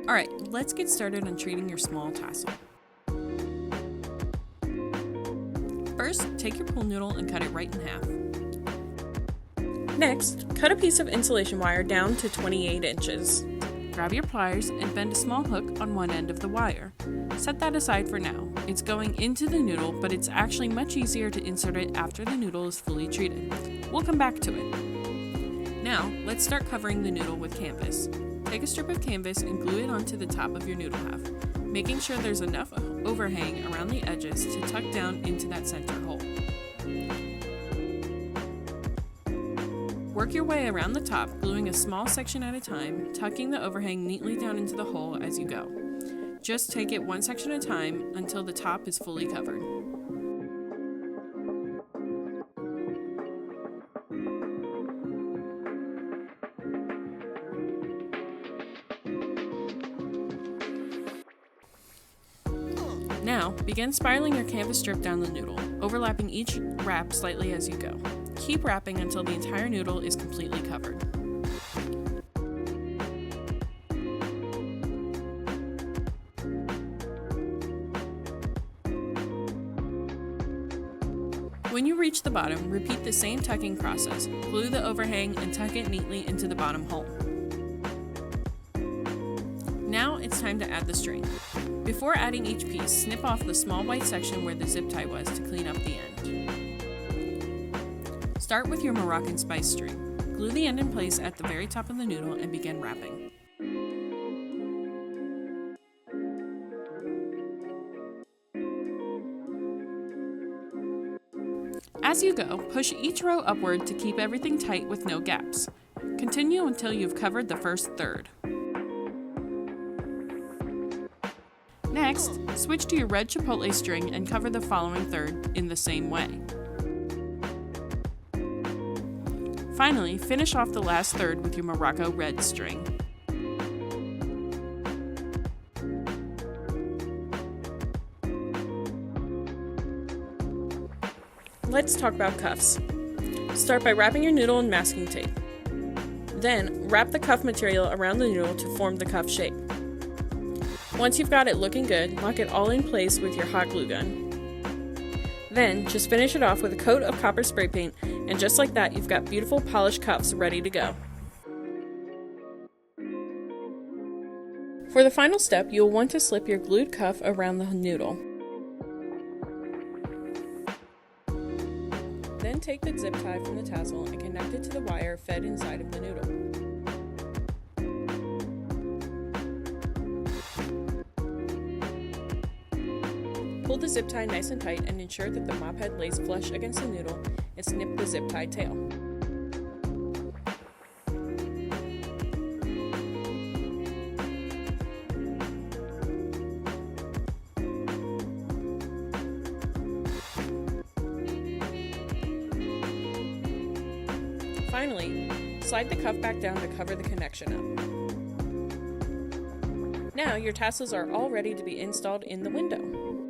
Alright, let's get started on treating your small tassel. First, take your pool noodle and cut it right in half. Next, cut a piece of insulation wire down to 28 inches. Grab your pliers and bend a small hook on one end of the wire. Set that aside for now. It's going into the noodle, but it's actually much easier to insert it after the noodle is fully treated. We'll come back to it. Now, let's start covering the noodle with canvas. Take a strip of canvas and glue it onto the top of your noodle half, making sure there's enough overhang around the edges to tuck down into that center hole. Work your way around the top, gluing a small section at a time, tucking the overhang neatly down into the hole as you go. Just take it one section at a time until the top is fully covered. Now, begin spiraling your canvas strip down the noodle, overlapping each wrap slightly as you go. Keep wrapping until the entire noodle is completely covered. When you reach the bottom, repeat the same tucking process. Glue the overhang and tuck it neatly into the bottom hole. Now it's time to add the string. Before adding each piece, snip off the small white section where the zip tie was to clean up the end. Start with your Moroccan spice string. Glue the end in place at the very top of the noodle and begin wrapping. As you go, push each row upward to keep everything tight with no gaps. Continue until you've covered the first third. Next, switch to your red chipotle string and cover the following third in the same way. Finally, finish off the last third with your Morocco red string. Let's talk about cuffs. Start by wrapping your noodle in masking tape. Then, wrap the cuff material around the noodle to form the cuff shape. Once you've got it looking good, lock it all in place with your hot glue gun. Then, just finish it off with a coat of copper spray paint, and just like that, you've got beautiful polished cuffs ready to go. For the final step, you'll want to slip your glued cuff around the noodle. Then take the zip tie from the tassel and connect it to the wire fed inside of the noodle. Pull the zip tie nice and tight and ensure that the mop head lays flush against the noodle and snip the zip tie tail. Finally, slide the cuff back down to cover the connection up. Now your tassels are all ready to be installed in the window.